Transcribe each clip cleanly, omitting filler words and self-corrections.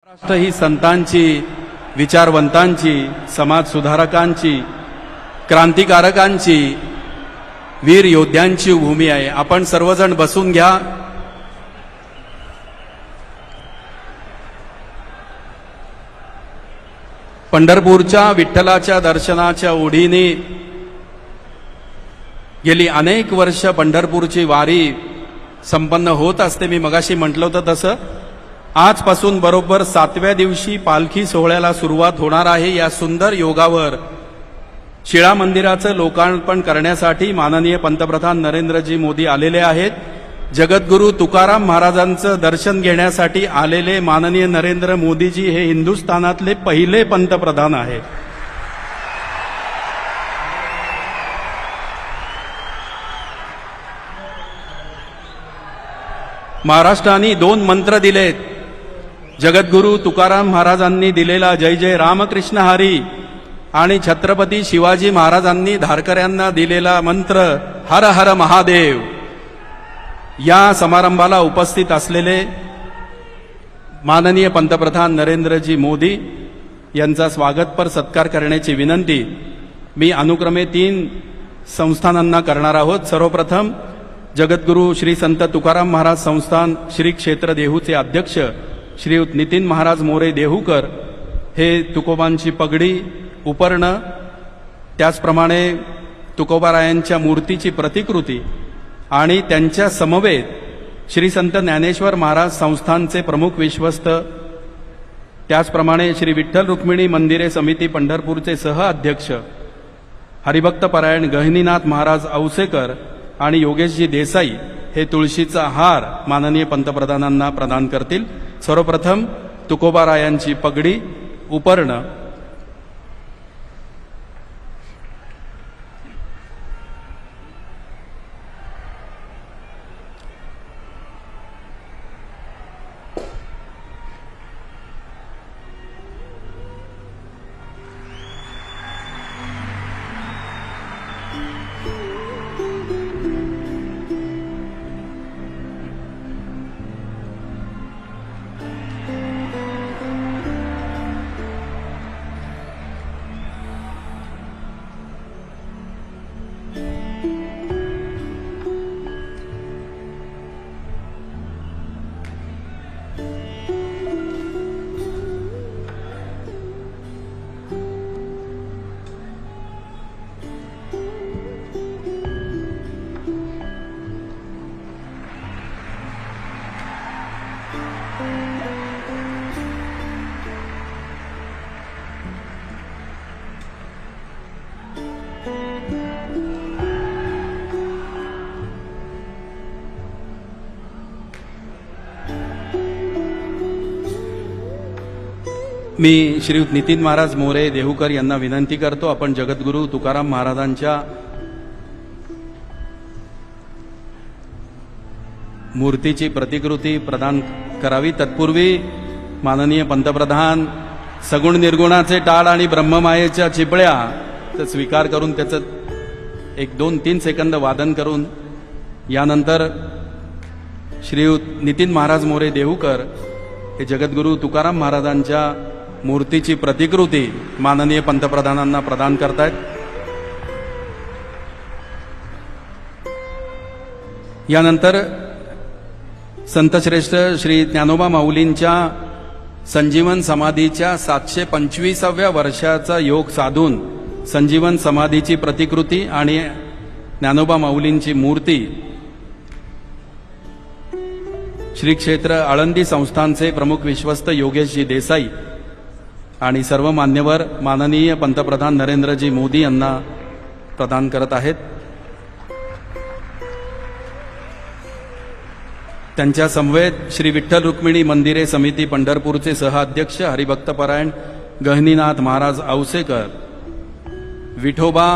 महाराष्ट्र ही संतांची, विचारवंतांची, समाजसुधारकांची, क्रांतिकारकांची, वीर योद्ध्यांची भूमी आहे. आपण सर्वजण बसून घ्या. पंढरपूरच्या विठ्ठलाच्या दर्शनाच्या ओढीने गेली अनेक वर्ष पंढरपूरची वारी संपन्न होत असते. मी मगाशी म्हटलं होतं तसं आजपासून बरोबर 7व्या दिवशी पालखी सोहळ्याला सुरुवात होणार आहे. या सुंदर योगावर शिळा मंदिराचं लोकार्पण करण्यासाठी माननीय पंतप्रधान नरेंद्रजी मोदी आलेले आहेत. जगद्गुरू तुकाराम महाराजांचं दर्शन घेण्यासाठी आलेले माननीय नरेंद्र मोदीजी हे हिंदुस्थानातले पहिले पंतप्रधान आहेत. महाराष्ट्राने 2 मंत्र दिलेत. जगद्गुरू तुकाराम महाराजांनी दिलेला जय जय रामकृष्ण हरी आणि छत्रपती शिवाजी महाराजांनी धारकऱ्यांना दिलेला मंत्र हर हर महादेव. या समारंभाला उपस्थित असलेले माननीय पंतप्रधान नरेंद्रजी मोदी यांचा स्वागतपर सत्कार करण्याची विनंती मी अनुक्रमे 3 संस्थानांना करणार आहोत. सर्वप्रथम जगद्गुरू श्री संत तुकाराम महाराज संस्थान श्री क्षेत्र देहूचे अध्यक्ष श्रीयुत नितीन महाराज मोरे देहूकर हे तुकोबांची पगडी, उपर्ण, त्याचप्रमाणे तुकोबारायांच्या मूर्तीची प्रतिकृती आणि त्यांच्या समवेत श्री संत ज्ञानेश्वर महाराज संस्थानचे प्रमुख विश्वस्त, त्याचप्रमाणे श्री विठ्ठल रुक्मिणी मंदिरे समिती पंढरपूरचे सह अध्यक्ष हरिभक्त परायण गहिनीनाथ महाराज औसेकर आणि योगेशजी देसाई हे तुळशीचा हार माननीय पंतप्रधानांना प्रदान करतील. सर्वप्रथम तुकोबारायांची पगडी, उपर्ण. मी श्रीयुत नितीन महाराज मोरे देहूकर यांना विनंती करतो, आपण जगद्गुरू तुकाराम महाराजांच्या मूर्तीची प्रतिकृती प्रदान करावी. तत्पूर्वी माननीय पंतप्रधान सगुण निर्गुणाचे टाळ आणि ब्रह्ममायेच्या चिपळ्या तर स्वीकार करून त्याचं 1-2-3 सेकंद वादन करून यानंतर श्रीयुत नितीन महाराज मोरे देहूकर हे जगद्गुरू तुकाराम महाराजांच्या मूर्तीची प्रतिकृती माननीय पंतप्रधानांना प्रदान करतायत. यानंतर संतश्रेष्ठ श्री ज्ञानोबा माऊलींच्या संजीवन समाधीच्या 725व्या वर्षाचा योग साधून संजीवन समाधीची प्रतिकृती आणि ज्ञानोबा माऊलींची मूर्ती श्री क्षेत्र आळंदी संस्थानचे प्रमुख विश्वस्त योगेशजी देसाई आणि सर्व मान्यवर माननीय पंतप्रधान नरेंद्रजी मोदी यांना प्रदान करत आहेत. त्यांच्या समवेत श्री विठ्ठल रुक्मिणी मंदिरे समिती पंढरपूरचे सह अध्यक्ष हरिभक्त परायण गहिनीनाथ महाराज औसेकर, विठोबा,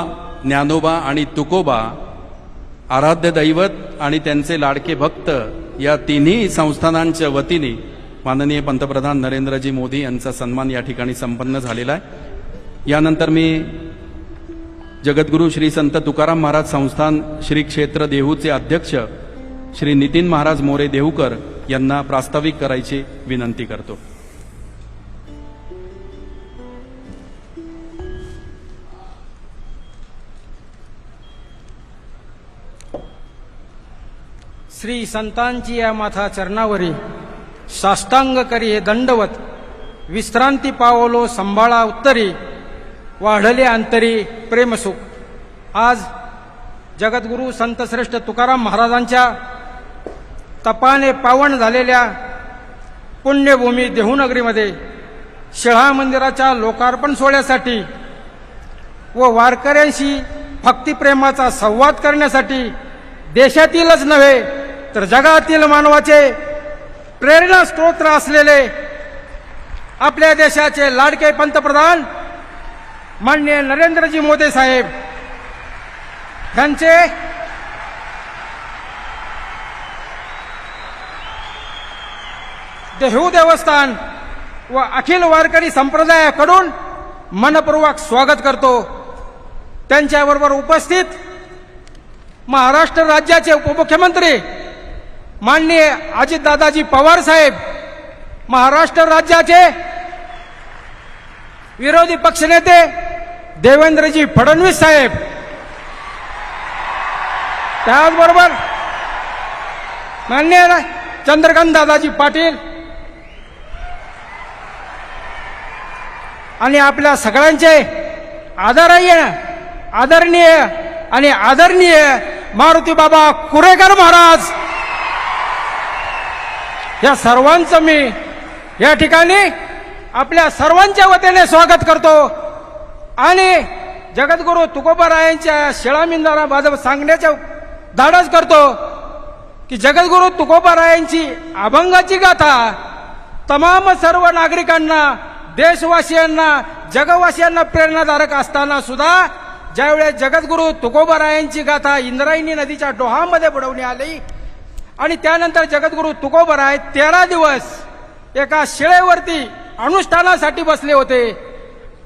ज्ञानोबा आणि तुकोबा आराध्य दैवत आणि त्यांचे लाडके भक्त या तिन्ही संस्थानांच्या वतीने माननीय पंतप्रधान नरेंद्रजी मोदी यांचा सन्मान या ठिकाणी संपन्न झालेला आहे. यानंतर मी जगद्गुरू श्री संत तुकाराम महाराज संस्थान श्री क्षेत्र देहूचे अध्यक्ष श्री नितीन महाराज मोरे देहूकर यांना प्रास्ताविक करायची विनंती करतो. श्री संतांची या माथा चरणावरी साष्टांग करी हे दंडवत विश्रांती पावलो संभाळा उत्तरी वाढले अंतरी प्रेमसुख। आज जगद्गुरू संतश्रेष्ठ तुकाराम महाराजांच्या तपाने पावन झालेल्या पुण्यभूमी देहूनगरीमध्ये शिळा मंदिराच्या लोकार्पण सोहळ्यासाठी व वारकऱ्यांशी भक्तिप्रेमाचा संवाद करण्यासाठी देशातीलच नव्हे तर जगातील मानवाचे प्रेरणा स्तोत्र असलेले आपल्या देशाचे लाडके पंतप्रधान माननीय नरेंद्रजी मोदी साहेब यांचे देहू देवस्थान व अखिल वारकरी संप्रदायाकडून मनपूर्वक स्वागत करतो। त्यांच्याबरोबर उपस्थित महाराष्ट्र राज्याचे उपमुख्यमंत्री माननीय अजितदादाजी पवार साहेब, महाराष्ट्र राज्याचे विरोधी पक्षनेते देवेंद्रजी फडणवीस साहेब, त्याचबरोबर माननीय चंद्रकांत दादाजी पाटील आणि आपल्या सगळ्यांचे आदरणीय आणि आदरणीय मारुती बाबा कुरेकर महाराज, या सर्वांचं मी या ठिकाणी आपल्या सर्वांच्या वतीने स्वागत करतो आणि जगद्गुरू तुकोबारायांच्या शिळामिंदारा बाजव सांगण्याच्या धाडस करतो की जगद्गुरू तुकोबारायांची अभंगाची गाथा तमाम सर्व नागरिकांना, देशवासियांना, जगवासियांना प्रेरणादायक असताना सुद्धा ज्यावेळेस जगद्गुरू तुकोबारायांची गाथा इंद्रायणी नदीच्या डोहामध्ये बुडवण्यात आली आणि त्यानंतर जगद्गुरू तुकोबाराय 13 दिवस एका शिळेवरती अनुष्ठानासाठी बसले होते,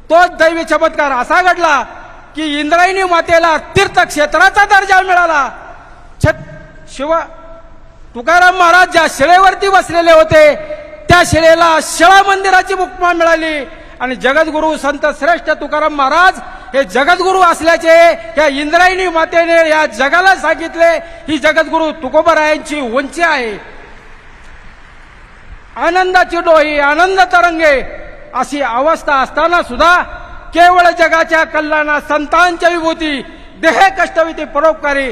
तोच दैवी चमत्कार असा घडला की इंद्रायणी मातेला तीर्थक्षेत्राचा दर्जा मिळाला। तुकाराम महाराज ज्या शिळेवरती बसलेले होते त्या शिळेला शिळा मंदिराची उपमा मिळाली आणि जगद्गुरू संत श्रेष्ठ तुकाराम महाराज हे जगद्गुरू असल्याचे या इंद्रायणी मातेने या जगाला सांगितले। ही जगद्गुरू तुकोबारायांची उंची आहे। आनंदाची डोही आनंद तरंगे अशी अवस्था असताना सुद्धा केवळ जगाच्या कल्याणा संतांच्या विभूती देह कष्टविती परोपकारी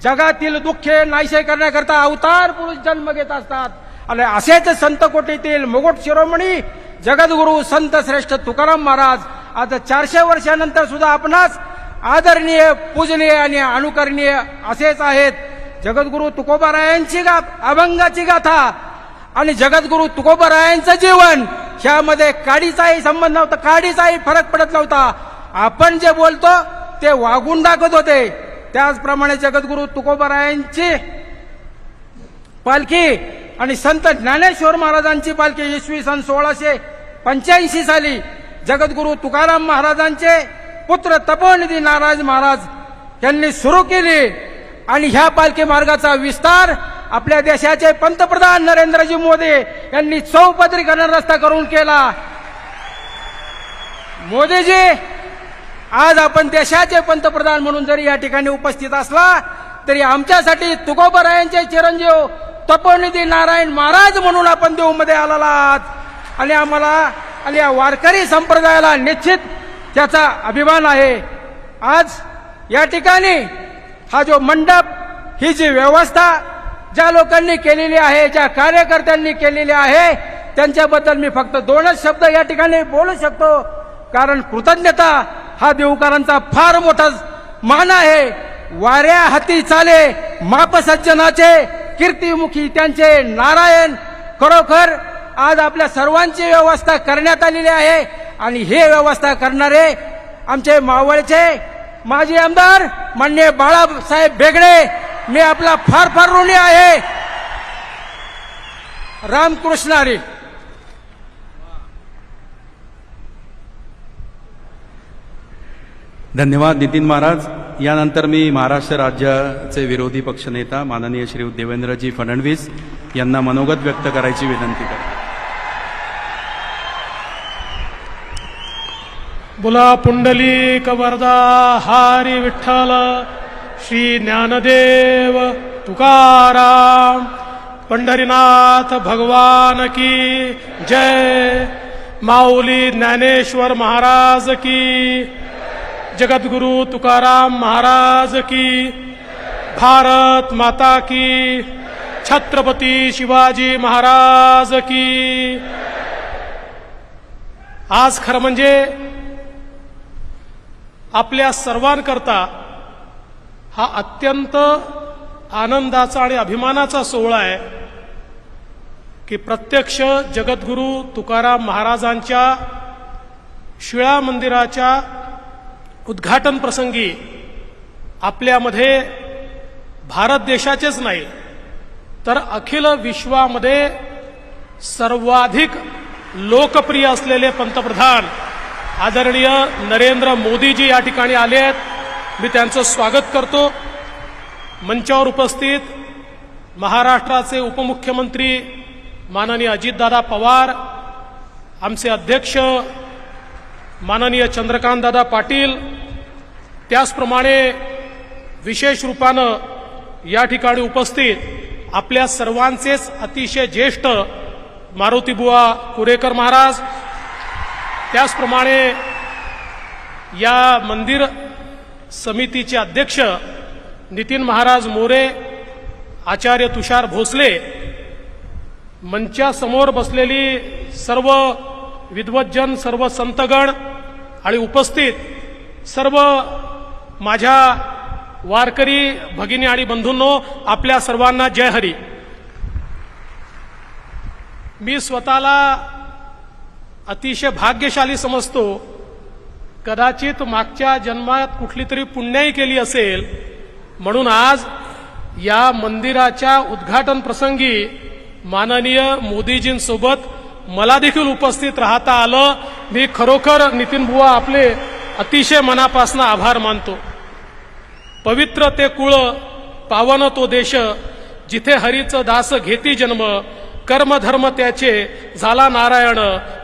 जगातील दुःखे नाहीसे करण्याकरता अवतार पुरुष जन्म घेत असतात आणि असेच संत कोटीतील मुकुट शिरोमणी जगद्गुरू संत श्रेष्ठ तुकाराम महाराज आज 400 वर्षानंतर सुद्धा आपणास आदरणीय, पूजनीय आणि अनुकरणीय असेच आहेत। जगद्गुरू तुकोबारायांची अभंगाची गाथा आणि जगद्गुरू तुकोबारायांचं जीवन ह्यामध्ये काडीचाही संबंध नव्हता, काडीचाही फरक पडत नव्हता। आपण जे बोलतो ते वागून दाखवत होते। त्याचप्रमाणे जगद्गुरू तुकोबारायांची पालखी आणि संत ज्ञानेश्वर महाराजांची पालखी इसवी सन 1685 साली जगद्गुरू तुकाराम महाराजांचे पुत्र तपोनिधी नारायण महाराज यांनी सुरू केली आणि ह्या पालखी मार्गाचा विस्तार आपल्या देशाचे पंतप्रधान नरेंद्रजी मोदी यांनी चौपदरीकरण रस्ता करून केला। मोदीजी आज आपण देशाचे पंतप्रधान म्हणून जरी या ठिकाणी उपस्थित असला तरी आमच्यासाठी तुकोबारायांचे चिरंजीव तपोनिधी नारायण महाराज म्हणून आपण देऊमध्ये आलेला आहात आणि आम्हाला आणि या वारकरी संप्रदायाला निश्चित त्याचा अभिमान आहे। आज या ठिकाणी हा जो मंडप, ही जी व्यवस्था ज्या लोकांनी केलेली आहे, ज्या कार्यकर्त्यांनी केलेली आहे, त्यांच्याबद्दल मी फक्त 2च शब्द या ठिकाणी बोलू शकतो, कारण कृतज्ञता हा देवकरांचा फार मोठा मान आहे। वाऱ्या हाती चाले माप सज्जनाचे, कीर्तिमुखी त्यांचे नारायण। खरोखर आज आपल्या सर्वांची व्यवस्था करण्यात आलेली आहे आणि हे व्यवस्था करणारे आमचे मावळचे माजी आमदार माननीय बाळासाहेब बेगडे, मी आपला फार फार ऋणी आहे। रामकृष्ण हरी। धन्यवाद नितीन महाराज। यानंतर मी महाराष्ट्र राज्याचे विरोधी पक्षनेता माननीय श्री देवेंद्रजी फडणवीस यांना मनोगत व्यक्त करायची विनंती करतो। बोला पुंडलिक वरदा हरी विठ्ठल श्री ज्ञानदेव तुकाराम. पंढरीनाथ भगवान की जय. माऊली ज्ञानेश्वर महाराज की. जगद्गुरु तुकाराम महाराज की. भारत माता की. छत्रपती शिवाजी महाराज की. आज खरं म्हणजे आपल्या सर्वांकरता हा अत्यंत आनंदाचा आणि अभिमानाचा सोहळा आहे की प्रत्यक्ष जगद्गुरु तुकाराम महाराजांच्या शिळा मंदिराच्या उद्घाटन प्रसंगी आपल्यामध्ये भारत देशाचेच नाही तर अखिल विश्वामध्ये सर्वाधिक लोकप्रिय असलेले पंतप्रधान आदरणीय नरेंद्र मोदीजी या ठिकाणी आले आहेत. मी त्यांचं स्वागत करतो. मंचावर उपस्थित महाराष्ट्राचे उपमुख्यमंत्री माननीय अजितदादा पवार, आमचे अध्यक्ष माननीय चंद्रकांतदादा पाटील, त्याचप्रमाणे विशेष रूपानं या ठिकाणी उपस्थित आपल्या सर्वांचेच अतिशय ज्येष्ठ मारुतीबुवा कुरेकर महाराज, त्याचप्रमाणे या मंदिर समितीचे अध्यक्ष नितीन महाराज मोरे, आचार्य तुषार भोसले, मंचासमोर बसलेली सर्व विद्वज्जन, सर्व संतगण आणि उपस्थित सर्व माझ्या वारकरी भगिनी आणि बंधूंनो, आपल्या सर्वांना जय हरी. मी स्वतःला अतिशय भाग्यशाली समजतो. कदाचित मागच्या जन्मात कुठली तरी पुण्याई केली असेल म्हणून आज या मंदिराच्या उद्घाटन प्रसंगी माननीय मोदीजींसोबत मला देखील उपस्थित राहता आलं. मी खरोखर नितीन बुवा आपले अतिशय मनापासून आभार मानतो. पवित्र ते कुळ, पावन तो देश, जिथे हरीचं दास घेती जन्म, कर्म धर्म त्याचे झाला नारायण,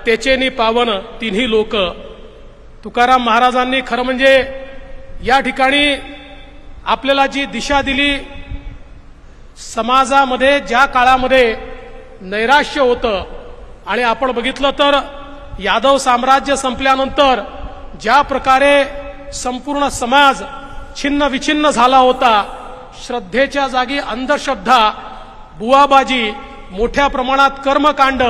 त्याचेनी पावन तिन्ही लोक. तुकाराम महाराजांनी खरं म्हणजे या ठिकाणी आपल्याला जी दिशा दिली, समाजामध्ये ज्या काळामध्ये नैराश्य होतं आणि आपण बघितलं तर यादव साम्राज्य संपल्यानंतर ज्या प्रकारे संपूर्ण समाज छिन्न विछिन्न झाला होता, श्रद्धेच्या जागी अंधश्रद्धा, बुवाबाजी, मोठ्या प्रमाणात कर्मकांड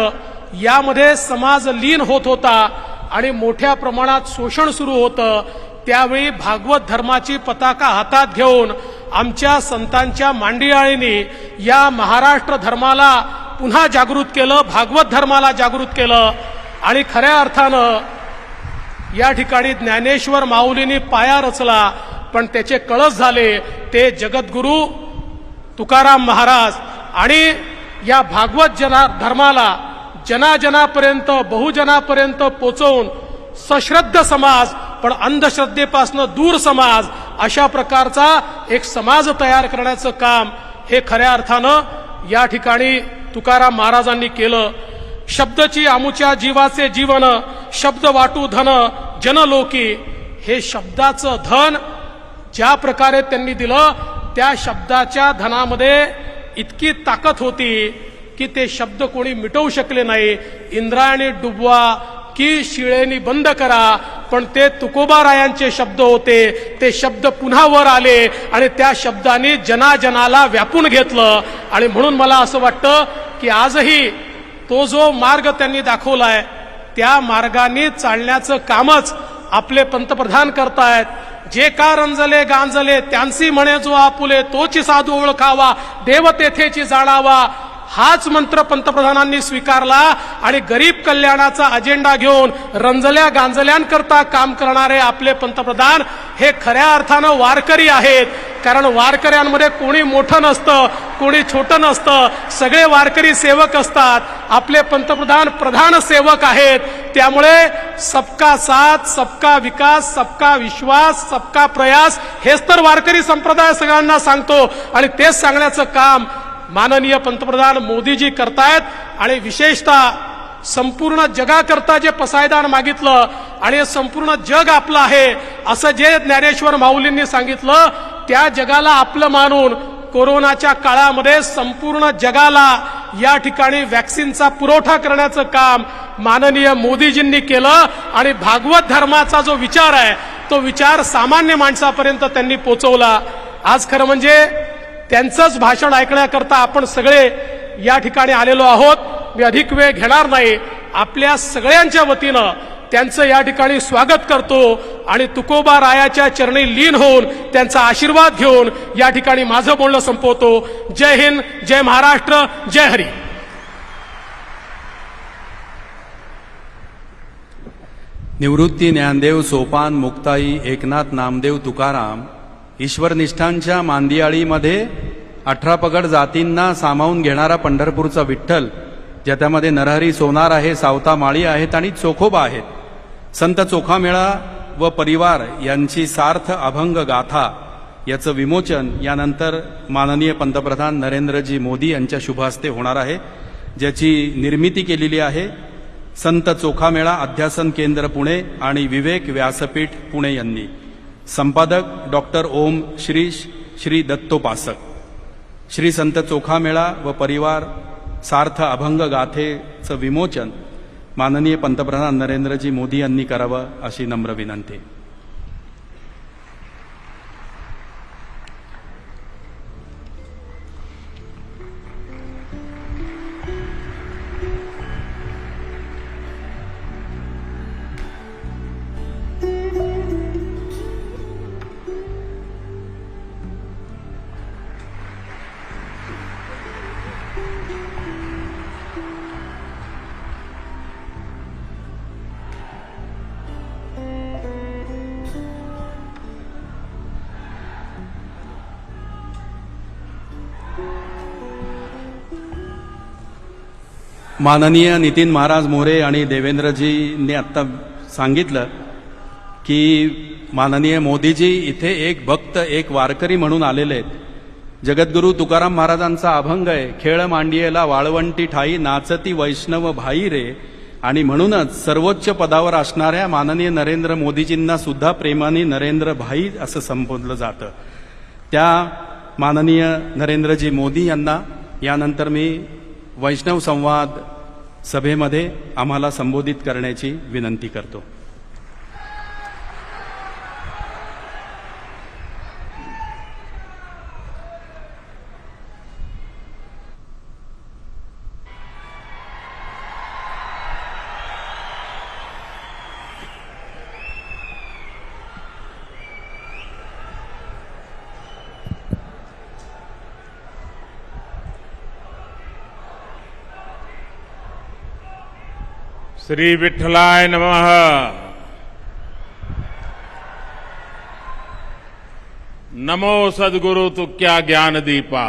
यामध्ये समाज लीन होत होता आणि मोठ्या प्रमाणात शोषण सुरू होतं. त्यावेळी भागवत धर्माची पताका हातात घेऊन आमच्या संतांच्या मांडियाळींनी या महाराष्ट्र धर्माला पुन्हा जागृत केलं, भागवत धर्माला जागृत केलं आणि खऱ्या अर्थानं या ठिकाणी ज्ञानेश्वर माऊलींनी पाया रचला, पण त्याचे कळस झाले ते जगद्गुरु तुकाराम महाराज. आणि या भागवत धर्माला जनाजनापर्यंत, बहुजनापर्यंत पोचवून सश्रद्ध समाज पण अंधश्रद्धेपासून दूर समाज अशा प्रकारचा एक समाज तयार करण्याचं काम हे खऱ्या अर्थानं या ठिकाणी तुकाराम महाराजांनी केलं. शब्दची आमुच्या जीवाचे जीवन, शब्द वाटू धन जनलोकी. हे शब्दाचं धन ज्या प्रकारे त्यांनी दिलं, त्या शब्दाच्या धनामध्ये इतकी ताकद होती की ते शब्द कोणी मिटवू शकले नाही. इंद्रायणी डुबवा की शिळेनी बंद करा, पण ते तुकोबारायांचे शब्द होते. ते शब्द पुन्हा वर आले आणि त्या शब्दांनी जनाजनाला व्यापून घेतलं. आणि म्हणून मला असं वाटतं की आजही तो जो मार्ग त्यांनी दाखवलाय त्या मार्गाने चालण्याचं कामच आपले पंतप्रधान करतायत. जे का रंजले गांजले त्यांची म्हणे जो आपुले, तोची साधू ओळखावा, देव तेथेची जाणावा. हाच मंत्र पंतप्रधानांनी स्वीकारला आणि गरीब कल्याणाचा अजेंडा घेऊन रंजल्या गांजल्यांकरता काम करणारे आपले पंतप्रधान हे खऱ्या अर्थानं वारकरी आहेत. कारण वारकऱ्यांमध्ये कोणी मोठं नसतं, कोणी छोटं नसतं, सगळे वारकरी सेवक असतात. आपले पंतप्रधान प्रधान सेवक आहेत. त्यामुळे सबका साथ, सबका विकास, सबका विश्वास, सबका प्रयास हेच तर वारकरी संप्रदाय सगळ्यांना सांगतो. आणि तेच सांगण्याचं काम माननीय पंतप्रधान मोदीजी करतायत. आणि विशेषतः संपूर्ण जगाकरता जे पसायदान मागितलं आणि संपूर्ण जग आपलं आहे असं जे ज्ञानेश्वर माऊलींनी सांगितलं, त्या जगाला आपलं मानून कोरोनाच्या काळामध्ये संपूर्ण जगाला या ठिकाणी वॅक्सिनचा पुरवठा करण्याचं काम माननीय मोदीजींनी केलं आणि भागवत धर्माचा जो विचार आहे तो विचार सामान्य माणसापर्यंत त्यांनी पोहोचवला. आज खरं म्हणजे त्यांचंच भाषण ऐकण्याकरता आपण सगळे या ठिकाणी आलेलो आहोत. मी अधिक वेळ घेणार नाही. आपल्या सगळ्यांच्या वतीनं त्यांचं या ठिकाणी स्वागत करतो आणि तुकोबा रायाच्या चरणी लीन होऊन त्यांचा आशीर्वाद घेऊन या ठिकाणी माझं बोलणं संपवतो. जय हिंद, जय महाराष्ट्र, जय हरी. निवृत्ती ज्ञानदेव सोपान मुक्ताई एकनाथ नामदेव तुकाराम ईश्वरनिष्ठांच्या मांदियाळीमध्ये 18 पगड जातींना सामावून घेणारा पंढरपूरचा विठ्ठल, ज्याच्यामध्ये नरहरी सोनार आहे, सावता माळी आहेत आणि चोखोबा आहेत. संत चोखामेळा व परिवार यांची सार्थ अभंग गाथा याचं विमोचन यानंतर माननीय पंतप्रधान नरेंद्रजी मोदी यांच्या शुभहस्ते होणार आहे, ज्याची निर्मिती केलेली आहे संत चोखामेळा अध्यासन केंद्र पुणे आणि विवेक व्यासपीठ पुणे यांनी. संपादक डॉक्टर ओम श्री दत्तोपासक. श्री संत चोखामेळा व परिवार सार्थ अभंग गाथेचं विमोचन माननीय पंतप्रधान नरेंद्रजी मोदी यांनी करावं अशी नम्र विनंती. माननीय नितीन महाराज मोरे आणि देवेंद्रजींनी आत्ता सांगितलं की माननीय मोदीजी इथे एक भक्त एक वारकरी म्हणून आलेले आहेत. जगद्गुरू तुकाराम महाराजांचा अभंग आहे, खेळ मांडियेला वाळवंटी ठाई नाचती वैष्णव भाई रे. आणि म्हणूनच सर्वोच्च पदावर असणाऱ्या माननीय नरेंद्र मोदीजींना सुद्धा प्रेमाने नरेंद्र भाई असं संबोधलं जातं. त्या माननीय नरेंद्रजी मोदी यांना यानंतर मी वैष्णव संवाद सभेमध्ये आम्हाला संबोधित करण्याची विनंती करतो. श्री विठ्ठलाय नमः. नमो सद्गुरु तुक्या ज्ञान दीपा.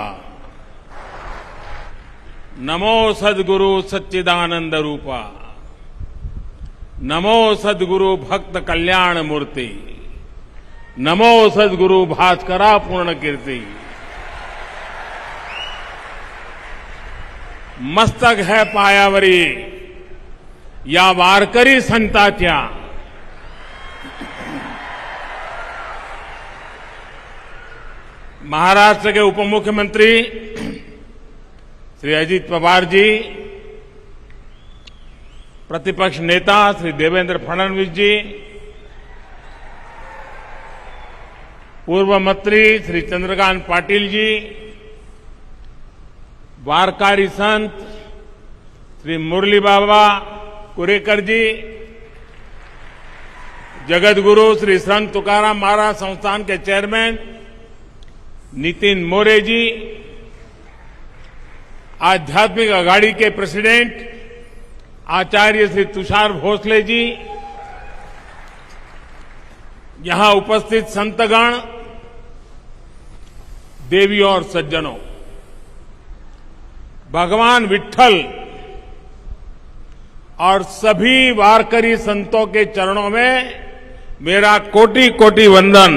नमो सद्गुरु सच्चिदानंद रूपा. नमो सद्गुरु भक्त कल्याण मूर्ती. नमो सद्गुरु भास्करा पूर्ण कीर्ती. मस्तक है पायावरी या वारकरी संतांच्या. महाराष्ट्र के उपमुख्यमंत्री श्री अजित पवार जी, प्रतिपक्ष नेता श्री देवेंद्र फडणवीस जी, पूर्व मंत्री श्री चंद्रकांत पाटिल जी, वारकारी संत श्री मुरली बाबा कुरेकर जी, जगतगुरु श्री संत तुकाराम महाराज संस्थान के चेयरमैन नितिन मोरे जी, आध्यात्मिक अघाड़ी के प्रेसिडेंट आचार्य श्री तुषार भोसले जी, यहां उपस्थित संतगण, देवी और सज्जनों, भगवान विठ्ठल और सभी वारकरी संतों के चरणों में मेरा कोटि कोटि वंदन.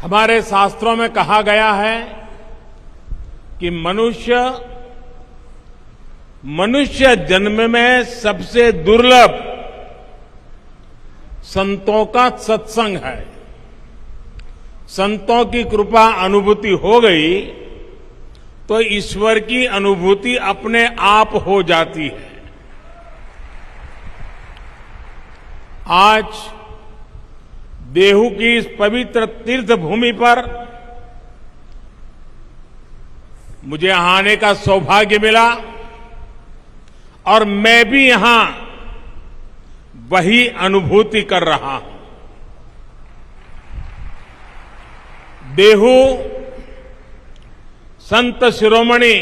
हमारे शास्त्रों में कहा गया है कि मनुष्य जन्म में सबसे दुर्लभ संतों का सत्संग है. संतों की कृपा अनुभूति हो गई तो ईश्वर की अनुभूति अपने आप हो जाती है। आज देहू की इस पवित्र तीर्थ भूमि पर मुझे यहां आने का सौभाग्य मिला और मैं भी यहां वही अनुभूति कर रहा हूं। देहू संत शिरोमणि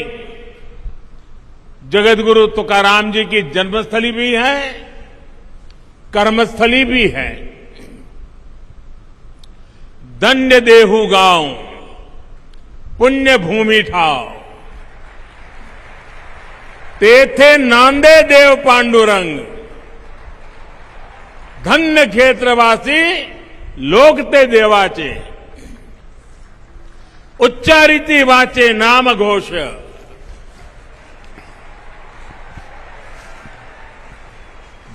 जगतगुरु तुकाराम जी की जन्मस्थली भी है, कर्मस्थली भी है। धन्य देहू गांव पुण्य भूमि ठाव, तेथे नांदे देव पांडुरंग, धन्य क्षेत्रवासी लोकते देवाचे, उच्चारिती वाचे नाम घोष।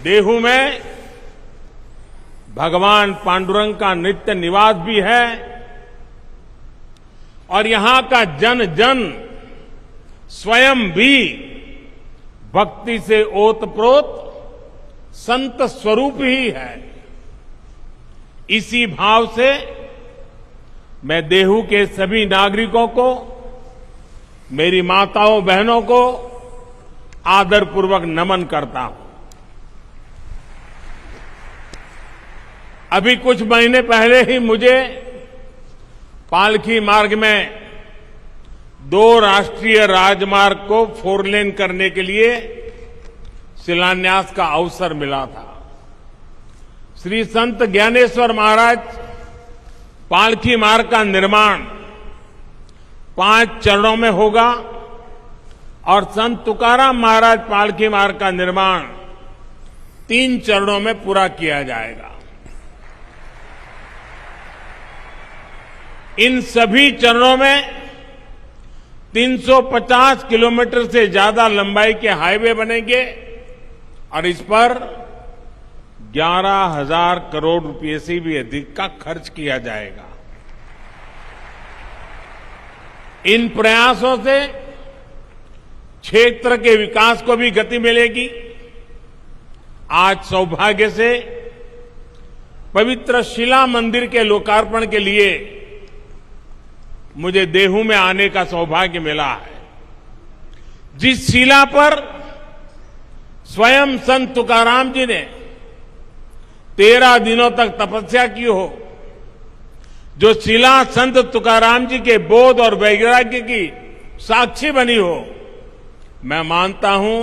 देहू में भगवान पांडुरंग का नित्य निवास भी है और यहां का जन जन स्वयं भी भक्ति से ओतप्रोत संत स्वरूप ही है। इसी भाव से मैं देहू के सभी नागरिकों को, मेरी माताओं बहनों को आदरपूर्वक नमन करता हूं। अभी कुछ महीने पहले ही मुझे पालकी मार्ग में 2 राष्ट्रीय राजमार्ग को 4 लेन करने के लिए शिलान्यास का अवसर मिला था। श्री संत ज्ञानेश्वर महाराज पालकी मार्ग का निर्माण 5 चरणों में होगा और संत तुकाराम महाराज पालकी मार्ग का निर्माण 3 चरणों में पूरा किया जाएगा। इन सभी चरणों में 350 किलोमीटर से ज्यादा लंबाई के हाईवे बनेंगे और इस पर 11,000 करोड़ रुपए से भी अधिक का खर्च किया जाएगा। इन प्रयासों से क्षेत्र के विकास को भी गति मिलेगी। आज सौभाग्य से पवित्र शिला मंदिर के लोकार्पण के लिए मुझे देहू में आने का सौभाग्य मिला है। जिस शिला पर स्वयं संत तुकाराम जी ने 13 दिनों तक तपस्या की हो, जो शिला संत तुकाराम जी के बोध और वैराग्य की साक्षी बनी हो, मैं मानता हूं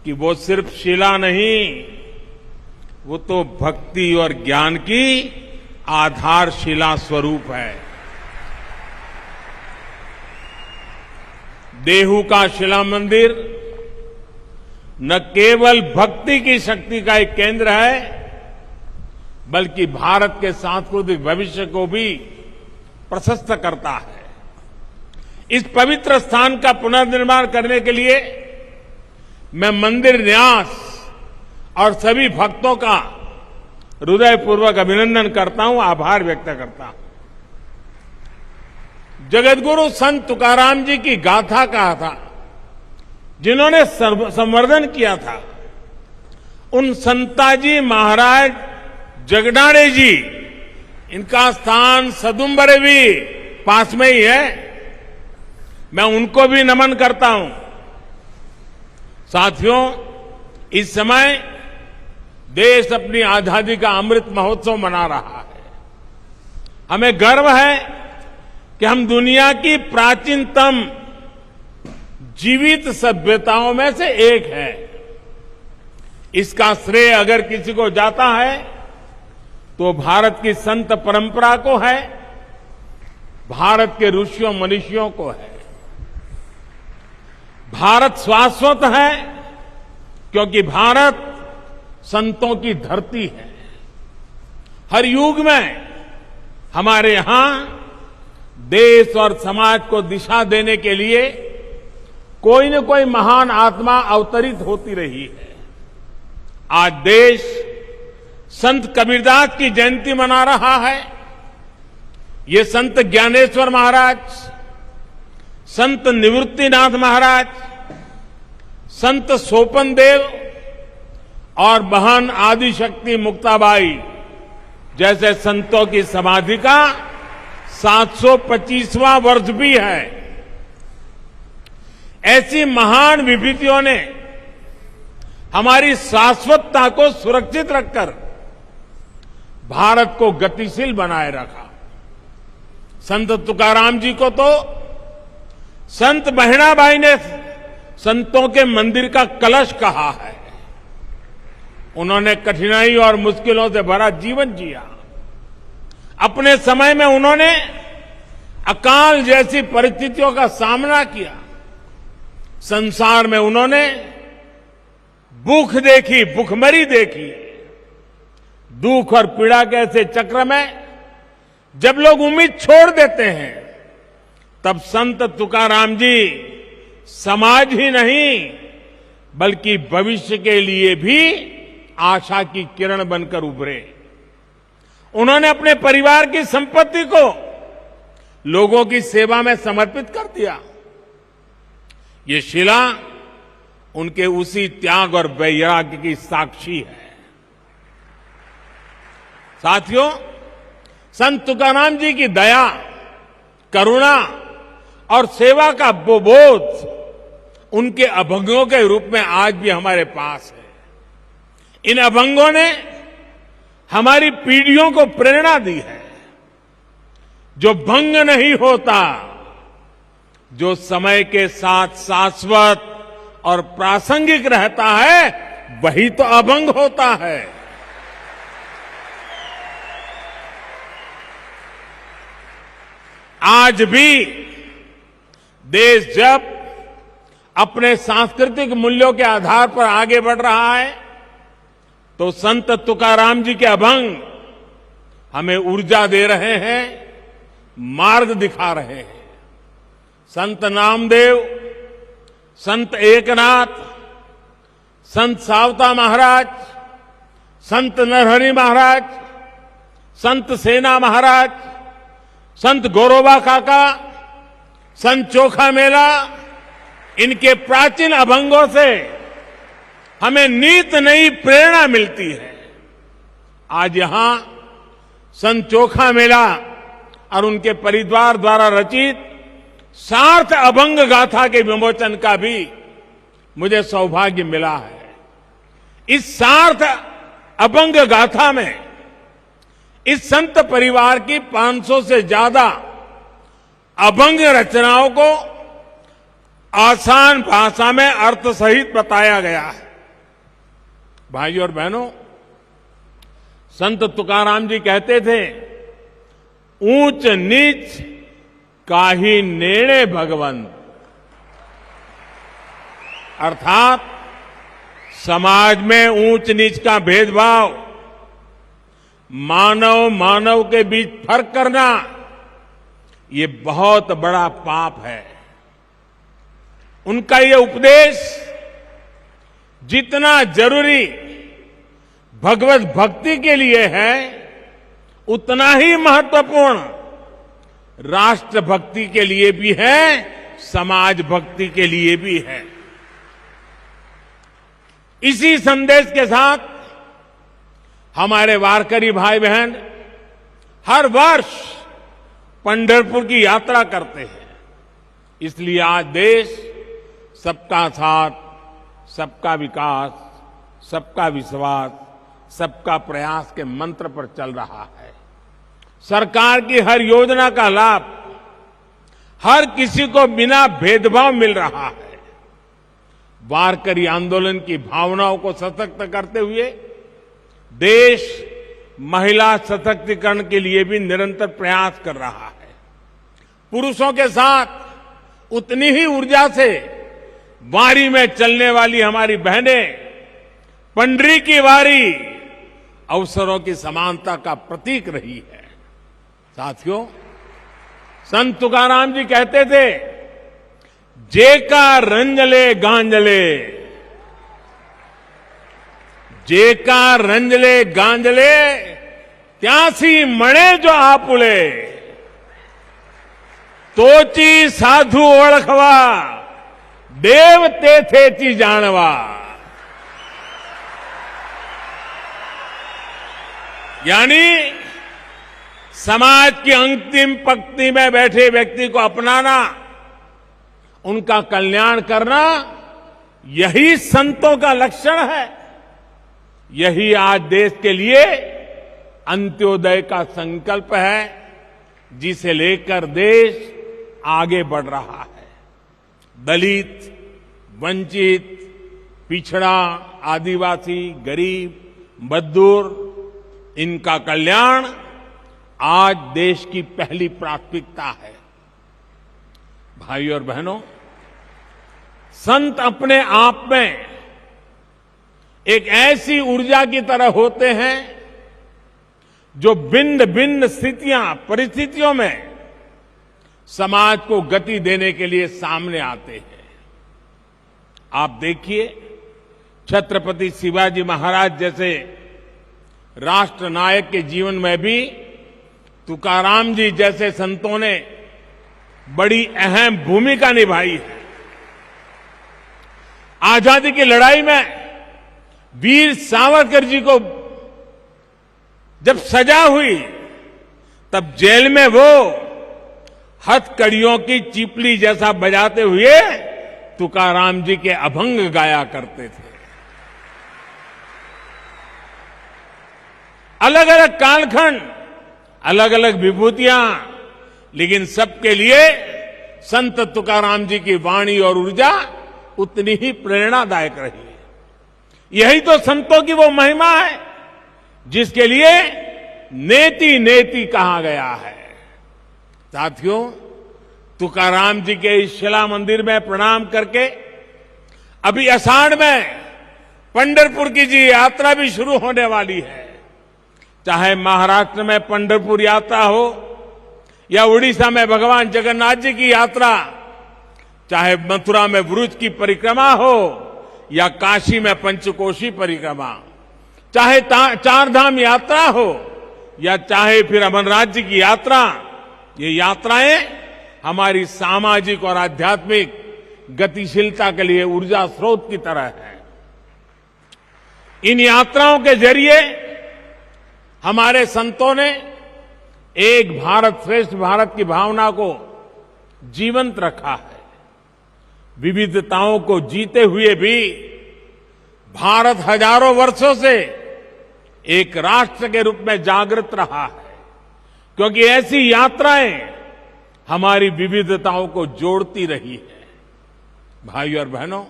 कि वो सिर्फ शिला नहीं, वो तो भक्ति और ज्ञान की आधारशिला स्वरूप है। देहू का शिला मंदिर न केवल भक्ति की शक्ति का एक केंद्र है, बल्कि भारत के सांस्कृतिक भविष्य को भी प्रशस्त करता है। इस पवित्र स्थान का पुनर्निर्माण करने के लिए मैं मंदिर न्यास और सभी भक्तों का हृदयपूर्वक अभिनंदन करता हूं, आभार व्यक्त करता हूं। जगतगुरु संत तुकाराम जी की गाथा कहा था, जिन्होंने संवर्धन किया था, उन संताजी महाराज जगडाणे जी, इनका स्थान सदुम्बरे भी पास में ही है। मैं उनको भी नमन करता हूं। साथियों, इस समय देश अपनी आजादी का अमृत महोत्सव मना रहा है। हमें गर्व है कि हम दुनिया की प्राचीनतम जीवित सभ्यताओं में से एक है। इसका श्रेय अगर किसी को जाता है तो भारत की संत परंपरा को है, भारत के ऋषियों मनीषियों को है। भारत शाश्वत है क्योंकि भारत संतों की धरती है। हर युग में हमारे यहां देश और समाज को दिशा देने के लिए कोई न कोई महान आत्मा अवतरित होती रही है। आज देश संत कबीरदास की जयंती मना रहा है। ये संत ज्ञानेश्वर महाराज, संत निवृत्तिनाथ महाराज, संत सोपन देव और महान आदिशक्ति मुक्ताबाई जैसे संतों की समाधि का 725वां वर्ष भी है। ऐसी महान विभूतियों ने हमारी शाश्वतता को सुरक्षित रखकर भारत को गतिशील बनाए रखा। संत तुकाराम जी को तो संत बहनाबाई ने संतों के मंदिर का कलश कहा है। उन्होंने कठिनाई और मुश्किलों से भरा जीवन जिया। अपने समय में उन्होंने अकाल जैसी परिस्थितियों का सामना किया। संसार में उन्होंने भूख देखी, भूखमरी देखी। दुख और पीड़ा के ऐसे चक्र में जब लोग उम्मीद छोड़ देते हैं, तब संत तुकाराम जी समाज ही नहीं बल्कि भविष्य के लिए भी आशा की किरण बनकर उभरे। उन्होंने अपने परिवार की संपत्ति को लोगों की सेवा में समर्पित कर दिया। ये शिला उनके उसी त्याग और वैराग्य की साक्षी है। साथियों, संत तुकाराम जी की दया, करुणा और सेवा का वो बोध उनके अभंगों के रूप में आज भी हमारे पास है। इन अभंगों ने हमारी पीढ़ियों को प्रेरणा दी है। जो भंग नहीं होता, जो समय के साथ शाश्वत और प्रासंगिक रहता है, वही तो अभंग होता है। आज भी देश जब अपने सांस्कृतिक मूल्यों के आधार पर आगे बढ़ रहा है, तो संत तुकाराम जी के अभंग हमें ऊर्जा दे रहे हैं, मार्ग दिखा रहे हैं। संत नामदेव, संत एकनाथ, संत सावता महाराज, संत नरहरि महाराज, संत सेना महाराज, संत गौरोबा काका, संत चोखा मेला, इनके प्राचीन अभंगों से हमें नित नई प्रेरणा मिलती है। आज यहां संत चोखा मेला और उनके परिवार द्वारा रचित सार्थ अभंग गाथा के विमोचन का भी मुझे सौभाग्य मिला है। इस सार्थ अभंग गाथा में इस संत परिवार की 500 से ज्यादा अभंग रचनाओं को आसान भाषा में अर्थ सहित बताया गया है। भाइयों और बहनों, संत तुकाराम जी कहते थे, ऊंच नीच काहि नेणे भगवंत, अर्थात समाज में ऊंच नीच का भेदभाव, मानव मानव के बीच फर्क करना, ये बहुत बड़ा पाप है। उनका ये उपदेश जितना जरूरी भगवत भक्ति के लिए है, उतना ही महत्वपूर्ण राष्ट्र भक्ति के लिए भी है, समाज भक्ति के लिए भी है। इसी संदेश के साथ हमारे वारकरी भाई बहन हर वर्ष पंढरपुर की यात्रा करते हैं। इसलिए आज देश सबका साथ, सबका विकास, सबका विश्वास, सबका प्रयास के मंत्र पर चल रहा है। सरकार की हर योजना का लाभ हर किसी को बिना भेदभाव मिल रहा है। वारकरी आंदोलन की भावनाओं को सशक्त करते हुए देश महिला सशक्तिकरण के लिए भी निरंतर प्रयास कर रहा है। पुरुषों के साथ उतनी ही ऊर्जा से वारी में चलने वाली हमारी बहनें पंडरी की वारी अवसरों की समानता का प्रतीक रही है। साथियों, संत तुकाराम जी कहते थे, जेका रंजले गांजले, जेका रंजले गांजले, त्यासी मणे जो आपुले, तोची साधू ओळखवा, देव तेथेची जाणवा. यानी समाज की अंतिम पंक्ति में बैठे व्यक्ति को अपनाना, उनका कल्याण करना, यही संतों का लक्षण है. यही आज देश के लिए अंत्योदय का संकल्प है, जिसे लेकर देश आगे बढ़ रहा है. दलित, वंचित, पिछड़ा, आदिवासी, गरीब, मजदूर, इनका कल्याण आज देश की पहली प्राथमिकता है. भाइयों और बहनों, संत अपने आप में एक ऐसी ऊर्जा की तरह होते हैं जो भिन्न भिन्न परिस्थितियों में समाज को गति देने के लिए सामने आते हैं. आप देखिए, छत्रपति शिवाजी महाराज जैसे राष्ट्र नायक के जीवन में भी तुकाराम जी जैसे संतों ने बड़ी अहम भूमिका निभाई है. आजादी की लड़ाई में वीर सावरकर जी को जब सजा हुई, तब जेल में वो हथकड़ियों की चिपली जैसा बजाते हुए तुकाराम जी के अभंग गाया करते थे. अलग अलग कालखंड, अलग अलग विभूतियां, लेकिन सबके लिए संत तुकाराम जी की वाणी और ऊर्जा उतनी ही प्रेरणादायक रही है. यही तो संतों की वो महिमा है जिसके लिए नेति नेति कहा गया है. साथियों, तुकाराम जी के इस शिला मंदिर में प्रणाम करके अभी आषाढ़ में पंढरपुर की जी यात्रा भी शुरू होने वाली है. चाहे महाराष्ट्र में पंढरपुर यात्रा हो या उड़ीसा में भगवान जगन्नाथ जी की यात्रा, चाहे मथुरा में व्रज की परिक्रमा हो या काशी में पंचकोशी परिक्रमा, चाहे चार धाम यात्रा हो या चाहे फिर अमरनाथ जी की यात्रा, ये यात्राएं हमारी सामाजिक और आध्यात्मिक गतिशीलता के लिए ऊर्जा स्रोत की तरह है. इन यात्राओं के जरिए हमारे संतों ने एक भारत श्रेष्ठ भारत की भावना को जीवंत रखा है. विविधताओं को जीते हुए भी भारत हजारों वर्षों से एक राष्ट्र के रूप में जागृत रहा है, क्योंकि ऐसी यात्राएं हमारी विविधताओं को जोड़ती रही है. भाइयों और बहनों,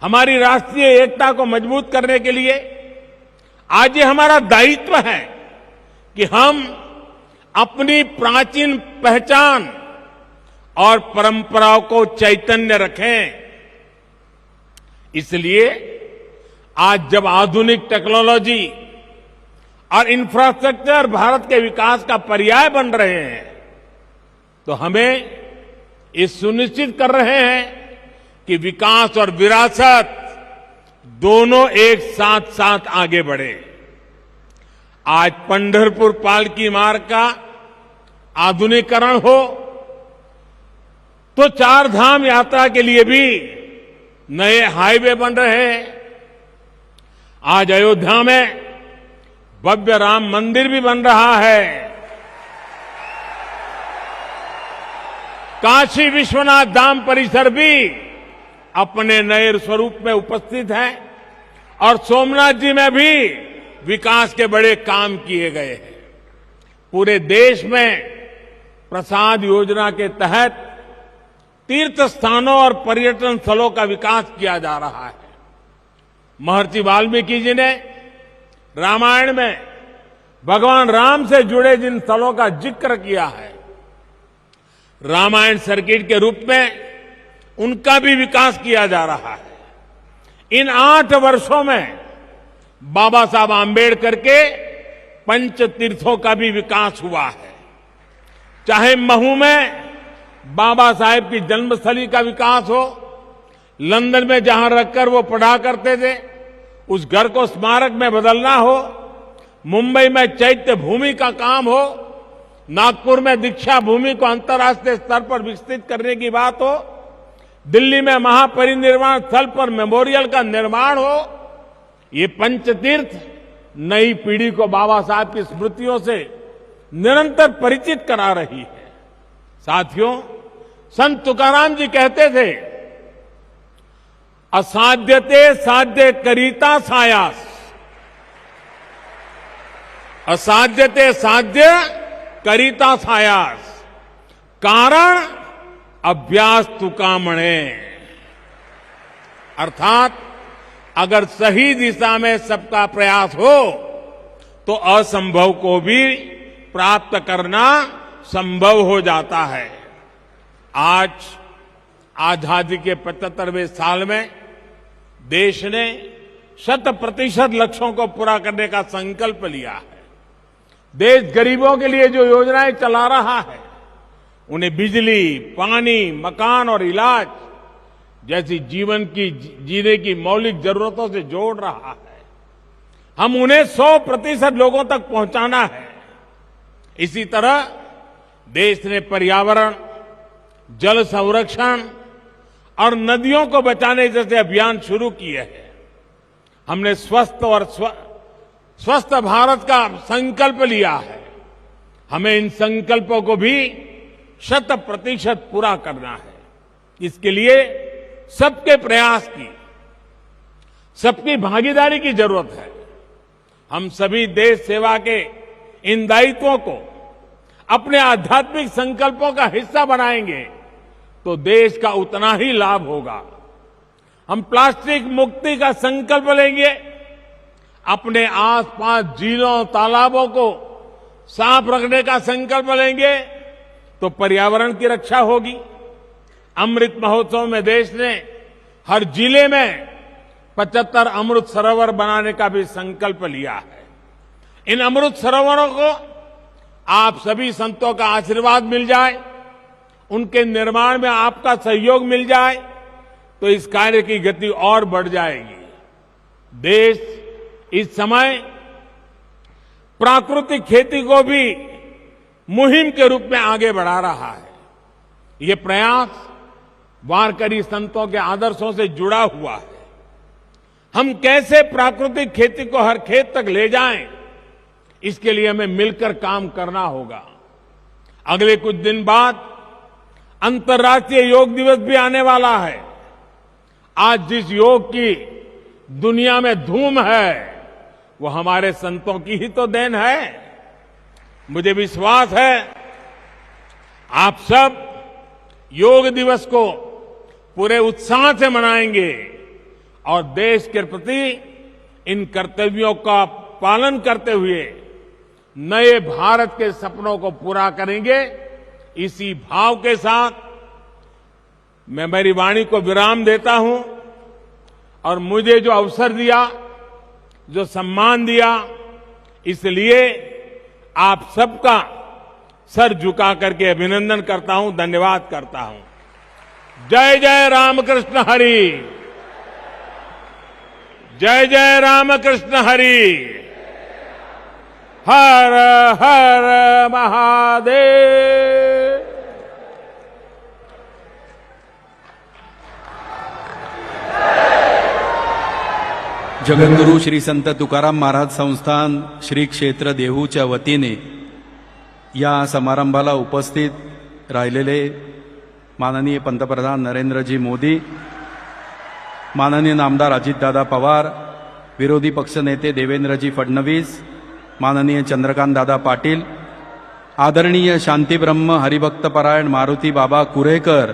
हमारी राष्ट्रीय एकता को मजबूत करने के लिए आज ये हमारा दायित्व है कि हम अपनी प्राचीन पहचान और परंपराओं को चैतन्य रखें. इसलिए आज जब आधुनिक टेक्नोलॉजी और इंफ्रास्ट्रक्चर भारत के विकास का पर्याय बन रहे हैं, तो हमें ये सुनिश्चित कर रहे हैं कि विकास और विरासत दोनों एक साथ साथ आगे बढ़े. आज पंढरपुर पालकी मार्ग का आधुनिकीकरण हो तो चार धाम यात्रा के लिए भी नए हाईवे बन रहे हैं. आज अयोध्या में भव्य राम मंदिर भी बन रहा है. काशी विश्वनाथ धाम परिसर भी अपने नए स्वरूप में उपस्थित है और सोमनाथ जी में भी विकास के बड़े काम किए गए हैं. पूरे देश में प्रसाद योजना के तहत तीर्थ स्थानों और पर्यटन स्थलों का विकास किया जा रहा है. महर्षि वाल्मीकि जी ने रामायण में भगवान राम से जुड़े जिन स्थलों का जिक्र किया है, रामायण सर्किट के रूप में उनका भी विकास किया जा रहा है. इन 8 वर्षों में बाबा साहब आंबेडकर के पंच तीर्थों का भी विकास हुआ है. चाहे महू में बाबा साहेब की जन्मस्थली का विकास हो, लंदन में जहां रखकर वो पढ़ा करते थे उस घर को स्मारक में बदलना हो, मुंबई में चैत्य भूमि का काम हो, नागपुर में दीक्षा भूमि को अंतर्राष्ट्रीय स्तर पर विकसित करने की बात हो, दिल्ली में महापरिनिर्वाण स्थल पर मेमोरियल का निर्माण हो, ये पंचतीर्थ नई पीढ़ी को बाबा साहब की स्मृतियों से निरंतर परिचित करा रही है। साथियों, संत तुकाराम जी कहते थे, असाध्यते साध्य करीता सायास, असाध्यते साध्य करीता सायास, कारण अभ्यास तुकामणे। अर्थात अगर सही दिशा में सबका प्रयास हो तो असंभव को भी प्राप्त करना संभव हो जाता है। आज आजादी के 75वें साल में देश ने 100% लक्ष्यों को पूरा करने का संकल्प लिया है। देश गरीबों के लिए जो योजनाएं चला रहा है, उन्हें बिजली, पानी, मकान और इलाज जैसी जीवन की जीने की मौलिक जरूरतों से जोड़ रहा है। हम उन्हें 100% लोगों तक पहुंचाना है। इसी तरह देश ने पर्यावरण, जल संरक्षण और नदियों को बचाने जैसे अभियान शुरू किए हैं। हमने स्वस्थ भारत का संकल्प लिया है। हमें इन संकल्पों को भी 100% पूरा करना है। इसके लिए सबके प्रयास की, सबकी भागीदारी की जरूरत है। हम सभी देश सेवा के इन दायित्वों को अपने आध्यात्मिक संकल्पों का हिस्सा बनाएंगे तो देश का उतना ही लाभ होगा। हम प्लास्टिक मुक्ति का संकल्प लेंगे, अपने आसपास झीलों, तालाबों को साफ रखने का संकल्प लेंगे तो पर्यावरण की रक्षा होगी। अमृत महोत्सव में देश ने हर जिले में 75 अमृत सरोवर बनाने का भी संकल्प लिया है। इन अमृत सरोवरों को आप सभी संतों का आशीर्वाद मिल जाए, उनके निर्माण में आपका सहयोग मिल जाए तो इस कार्य की गति और बढ़ जाएगी। देश इस समय प्राकृतिक खेती को भी मुहिम के रूप में आगे बढ़ा रहा है। ये प्रयास वारकरी संतों के आदर्शों से जुड़ा हुआ है। हम कैसे प्राकृतिक खेती को हर खेत तक ले जाएं, इसके लिए हमें मिलकर काम करना होगा। अगले कुछ दिन बाद अंतर्राष्ट्रीय योग दिवस भी आने वाला है। आज जिस योग की दुनिया में धूम है, वो हमारे संतों की ही तो देन है। मुझे विश्वास है आप सब योग दिवस को पूरे उत्साह से मनाएंगे और देश के प्रति इन कर्तव्यों का पालन करते हुए नए भारत के सपनों को पूरा करेंगे। इसी भाव के साथ मैं मेरी वाणी को विराम देता हूं और मुझे जो अवसर दिया, जो सम्मान दिया, इसलिए आप सबका सर झुका करके अभिनंदन करता हूं, धन्यवाद करता हूं। जय जय रामकृष्ण हरि, जय जय रामकृष्ण हरि, हर हर महादेव। जगद्गुरू श्री संत तुकाराम महाराज संस्थान श्री क्षेत्र देहूच्या वतीने या समारंभाला उपस्थित राहिलेले माननीय पंतप्रधान नरेंद्रजी मोदी, माननीय नामदार अजितदादा पवार, विरोधी पक्षनेते देवेंद्रजी फडणवीस, माननीय चंद्रकांतदादा पाटील, आदरणीय शांतीब्रह्म हरिभक्तपरायण मारुती बाबा कुरेकर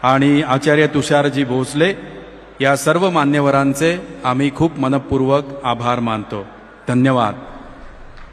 आणि आचार्य तुषारजी भोसले, या सर्व मान्यवरांचे आम्ही खूप मनपूर्वक आभार मानतो। धन्यवाद।